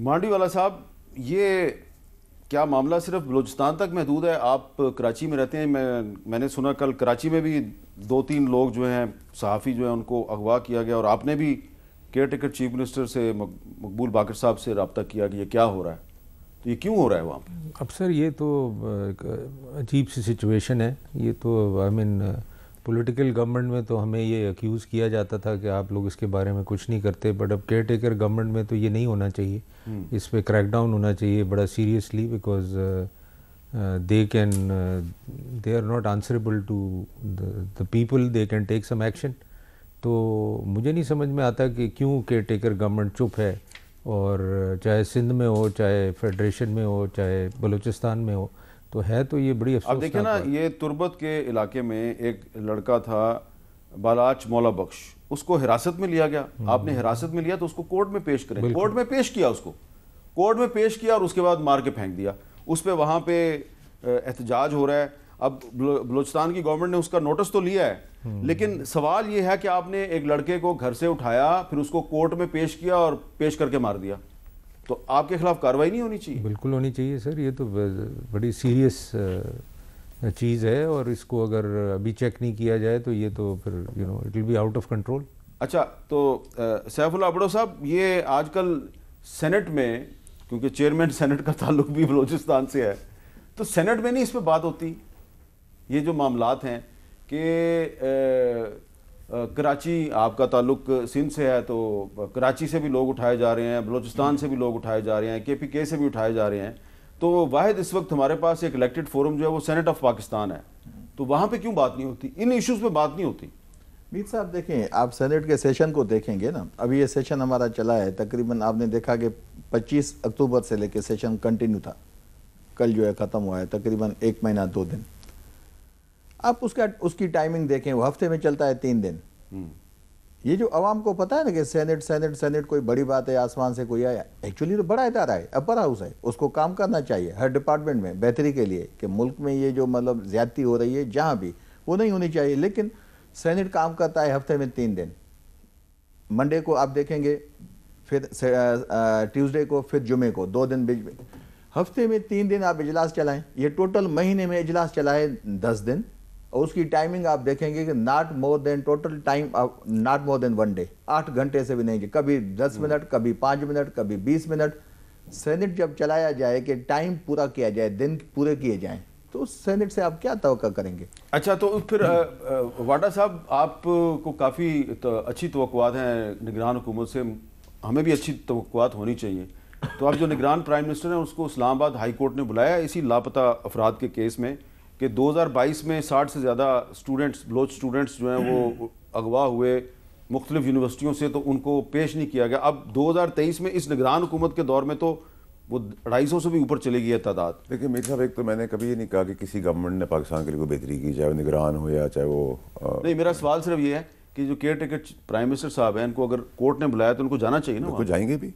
مانڈی والا صاحب، یہ کیا معاملہ صرف بلوچستان تک محدود ہے؟ آپ کراچی میں رہتے ہیں، میں نے سنا کل کراچی میں بھی 2-3 لوگ جو ہیں صحافی جو ہیں ان کو اغوا کیا گیا، اور آپ نے بھی کیئر ٹیکر چیف منسٹر سے مقبول باقر صاحب سے رابطہ کیا کہ یہ کیا ہو رہا ہے، تو یہ کیوں ہو رہا ہے وہاں پہ؟ اب سر یہ تو ایک عجیب سی سچویشن ہے. یہ تو پولیٹیکل گورنمنٹ میں تو ہمیں یہ ایکیوز کیا جاتا تھا کہ آپ لوگ اس کے بارے میں کچھ نہیں کرتے، بٹ اب کیئر ٹیکر گورنمنٹ میں تو یہ نہیں ہونا چاہیے. اس پہ کریک ڈاؤن ہونا چاہیے بڑا seriously, because they are not answerable to the people, they can take some action. تو مجھے نہیں سمجھ میں آتا کہ کیوں کیئر ٹیکر گورنمنٹ چپ ہے، اور چاہے سندھ میں ہو، چاہے فیڈریشن میں ہو، چاہے بلوچستان میں ہو، تو ہے تو یہ بڑی افسوسناک. اب دیکھیں نا، یہ تربت کے علاقے میں ایک لڑکا تھا بالاچ مولا بخش، اس کو حراست میں لیا گیا. آپ نے حراست میں لیا تو اس کو کورٹ میں پیش کریں. کورٹ میں پیش کیا، اس کو کورٹ میں پیش کیا اور اس کے بعد مار کے پھینک دیا. اس پہ وہاں پہ احتجاج ہو رہا ہے. اب بلوچستان کی گورنمنٹ نے اس کا نوٹس تو لیا ہے، لیکن سوال یہ ہے کہ آپ نے ایک لڑکے کو گھر سے اٹھایا، پھر اس کو کورٹ میں پیش کیا اور پیش کر کے مار دیا. تو آپ کے خلاف کارروائی نہیں ہونی چاہیے؟ بالکل ہونی چاہیے سر. یہ تو بڑی سیریس چیز ہے، اور اس کو اگر ابھی چیک نہیں کیا جائے تو یہ تو پھر it will be out of control. اچھا، تو سیف اللہ ابڑو صاحب، یہ آج کل سینٹ میں، کیونکہ چیئرمین سینٹ کا تعلق بھی بلوچستان سے ہے، تو سینٹ میں نہیں اس پہ بات ہوتی؟ یہ جو معاملات ہیں کہ کراچی، آپ کا تعلق سندھ سے ہے، تو کراچی سے بھی لوگ اٹھائے جا رہے ہیں، بلوچستان سے بھی لوگ اٹھائے جا رہے ہیں، KPK سے بھی اٹھائے جا رہے ہیں. تو واحد اس وقت ہمارے پاس ایک الیکٹڈ فورم جو ہے وہ سینٹ آف پاکستان ہے، تو وہاں پہ کیوں بات نہیں ہوتی؟ ان ایشوز پہ بات نہیں ہوتی؟ میر صاحب دیکھیں، آپ سینٹ کے سیشن کو دیکھیں گے نا، ابھی یہ سیشن ہمارا چلا ہے تقریباً، آپ نے دیکھا کہ 25 اکتوبر سے لے کے سیشن کنٹینیو تھا. کل جو ہے ختم ہوا ہے، تقریباً 1 مہینہ 2 دن. آپ اس کی ٹائمنگ دیکھیں، وہ ہفتے میں چلتا ہے 3 دن. یہ جو عوام کو پتہ ہے نا کہ سینٹ کوئی بڑی بات ہے، آسمان سے کوئی آیا، ایکچولی تو بڑا ادارہ ہے، اپر ہاؤس ہے، اس کو کام کرنا چاہیے ہر ڈپارٹمنٹ میں بہتری کے لیے، کہ ملک میں یہ جو مطلب زیادتی ہو رہی ہے جہاں بھی، وہ نہیں ہونی چاہیے. لیکن سینٹ کام کرتا ہے ہفتے میں 3 دن. منڈے کو آپ دیکھیں گے، پھر ٹیوزڈے کو، پھر جمعے کو، 2 دن بیچ میں. ہفتے میں 3 دن آپ اجلاس چلائیں. یہ ٹوٹل مہینے میں اجلاس چلائے 10 دن، اور اس کی ٹائمنگ آپ دیکھیں گے کہ ناٹ مور دین 1 ڈے، 8 گھنٹے سے بھی نہیں. کبھی 10 منٹ، کبھی 5 منٹ، کبھی 20 منٹ. سینٹ جب چلایا جائے کہ ٹائم پورا کیا جائے، دن پورے کیے جائیں، تو سینٹ سے آپ کیا توقع کریں گے؟ اچھا، تو پھر واڈا صاحب، آپ کو کافی اچھی توقعات ہیں نگران حکومت سے، ہمیں بھی اچھی توقعات ہونی چاہیے. تو اب جو نگران پرائم منسٹر ہیں، اس کو اسلام آباد ہائی کورٹ نے بلایا اسی لاپتہ افراد کے کیس میں، کہ 2022 میں 60 سے زیادہ بلوچ اسٹوڈنٹس جو ہیں وہ اغوا ہوئے مختلف یونیورسٹیوں سے، تو ان کو پیش نہیں کیا گیا. اب 2023 میں اس نگران حکومت کے دور میں تو وہ 250 سے بھی اوپر چلی گئی ہے تعداد. دیکھیں میر صاحب، ایک تو میں نے کبھی یہ نہیں کہا کہ کسی گورنمنٹ نے پاکستان کے لیے کوئی بہتری کی، چاہے وہ نگران ہو یا چاہے وہ نہیں. میرا سوال صرف یہ ہے کہ جو کیئر ٹیکر پرائم منسٹر صاحب ہیں، ان کو اگر کورٹ نے بلایا تو ان کو جانا چاہیے نا؟ بالکل جائیں گے بھی.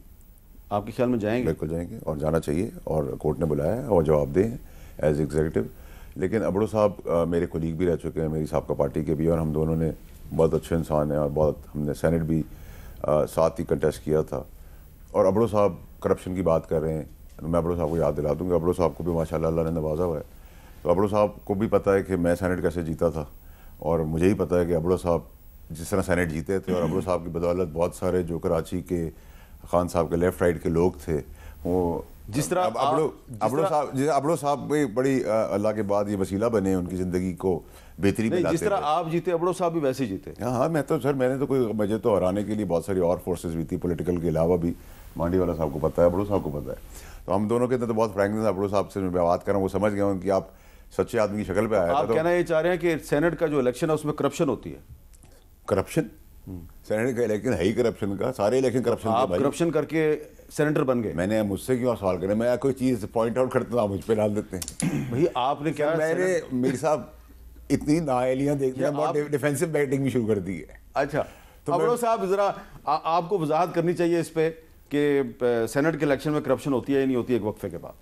آپ کے خیال میں جائیں گے؟ بالکل جائیں گے، اور جانا چاہیے، اور کورٹ نے بلایا ہے اور جواب دیں ایز ایگزیکٹو. لیکن ابڑو صاحب میرے کولیگ بھی رہ چکے ہیں، میری سابقہ پارٹی کے بھی، اور ہم دونوں نے بہت اچھے انسان ہیں، اور بہت ہم نے سینٹ بھی ساتھ ہی کنٹیسٹ کیا تھا. اور ابڑو صاحب کرپشن کی بات کر رہے ہیں، میں ابڑو صاحب کو یاد دلا دوں گا، ابڑو صاحب کو بھی ماشاءاللہ اللہ نے نوازا ہوا ہے. تو ابڑو صاحب کو بھی پتہ ہے کہ میں سینٹ کیسے جیتا تھا، اور مجھے ہی پتہ ہے کہ ابڑو صاحب جس طرح سینٹ جیتے تھے، اور ابڑو صاحب کی بدولت بہت سارے جو کراچی کے خان صاحب کے لیفٹ رائٹ کے لوگ تھے، وہ جس طرح ابڑو صاحب بھی بڑی اللہ کے بعد یہ وسیلہ بنے ان کی زندگی کو بہتری میں لاتے. جس طرح آپ جیتے، ابڑو صاحب بھی ویسے جیتے. ہاں میں تو سر، مجھے تو ہرانے کے لیے بہت ساری اور فورسز بھی تھی پولیٹیکل کے علاوہ بھی. مانڈی والا صاحب کو پتہ ہے، ابڑو صاحب کو پتہ ہے. تو ہم دونوں کے اندر تو بہت فرینکنس. ابڑو صاحب سے میں بات کر رہا ہوں، وہ سمجھ گیا ہوں کہ آپ سچے آدمی کی شکل پہ آیا تھا. آپ کہنا یہ چاہ رہے ہیں کہ سینٹ کا جو الیکشن ہے اس میں کرپشن ہوتی ہے؟ کرپشن؟ سینٹ کا الیکشن ہے ہی کرپشن کا، سارے الیکشن کرپشن کے. آپ کرپشن کر کے سینیٹر بن گئے. میں نے مجھ سے کیوں سوال کریں؟ میں کوئی چیز پوائنٹ آؤٹ کرتا ہوں، آپ مجھ پہ ڈال دیتے ہیں. بھائی آپ نے کیا، میرے صاحب اتنی نااہلیاں دیکھتے ہیں، ڈیفینسو بیٹنگ بھی شروع کر دی ہے. اچھا ابڑو صاحب، ذرا آپ کو وضاحت کرنی چاہیے اس پہ کہ سینٹ کے الیکشن میں کرپشن ہوتی ہے یا نہیں ہوتی ہے ایک وقفے کے بعد.